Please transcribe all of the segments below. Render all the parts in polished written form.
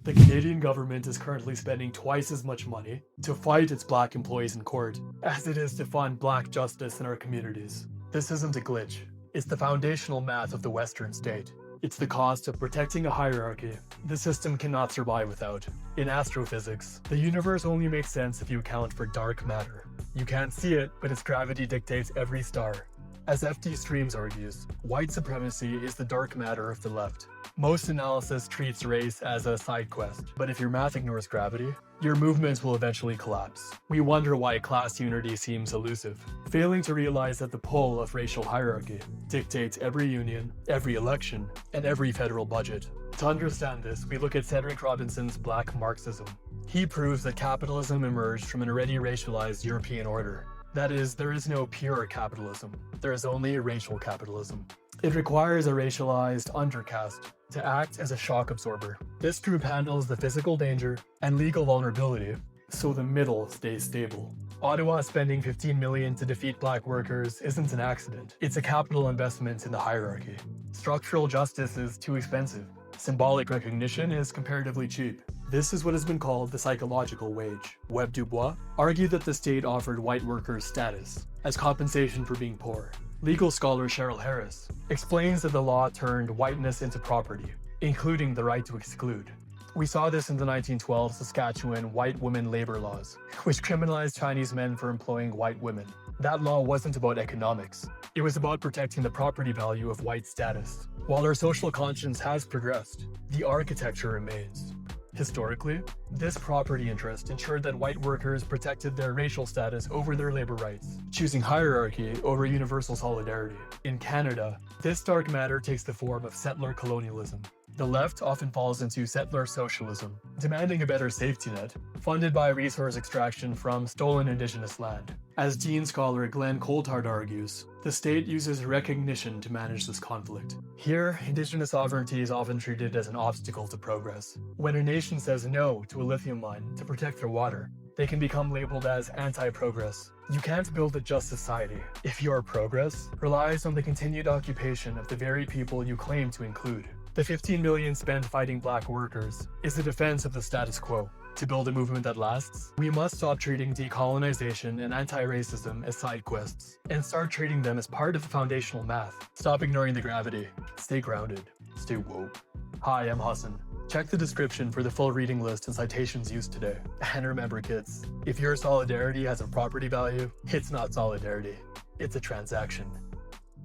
The Canadian government is currently spending twice as much money to fight its black employees in court as it is to fund black justice in our communities. This isn't a glitch. It's the foundational math of the Western state. It's the cost of protecting a hierarchy the system cannot survive without. In astrophysics, the universe only makes sense if you account for dark matter. You can't see it, but its gravity dictates every star. As F.D. Streams argues, white supremacy is the dark matter of the left. Most analysis treats race as a side quest, but if your math ignores gravity, your movements will eventually collapse. We wonder why class unity seems elusive, failing to realize that the pull of racial hierarchy dictates every union, every election, and every federal budget. To understand this, we look at Cedric Robinson's Black Marxism. He proves that capitalism emerged from an already racialized European order. That is, there is no pure capitalism. There is only racial capitalism. It requires a racialized undercaste to act as a shock absorber. This group handles the physical danger and legal vulnerability, so the middle stays stable. Ottawa spending $15 million to defeat black workers isn't an accident. It's a capital investment in the hierarchy. Structural justice is too expensive. Symbolic recognition is comparatively cheap. This is what has been called the psychological wage. Webb Dubois argued that the state offered white workers status as compensation for being poor. Legal scholar Cheryl Harris explains that the law turned whiteness into property, including the right to exclude. We saw this in the 1912 Saskatchewan white women labor laws, which criminalized Chinese men for employing white women. That law wasn't about economics. It was about protecting the property value of white status. While our social conscience has progressed, the architecture remains. Historically, this property interest ensured that white workers protected their racial status over their labor rights, choosing hierarchy over universal solidarity. In Canada, this dark matter takes the form of settler-colonialism. The left often falls into settler-socialism, demanding a better safety net, funded by resource extraction from stolen Indigenous land. As Dean scholar Glen Coulthard argues, the state uses recognition to manage this conflict. Here, Indigenous sovereignty is often treated as an obstacle to progress. When a nation says no to a lithium mine to protect their water, they can become labeled as anti-progress. You can't build a just society if your progress relies on the continued occupation of the very people you claim to include. The $15 million spent fighting black workers is a defense of the status quo. To build a movement that lasts, we must stop treating decolonization and anti-racism as side quests, and start treating them as part of the foundational math. Stop ignoring the gravity. Stay grounded. Stay woke. Hi, I'm Hassan. Check the description for the full reading list and citations used today. And remember, kids, if your solidarity has a property value, it's not solidarity. It's a transaction.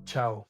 Ciao.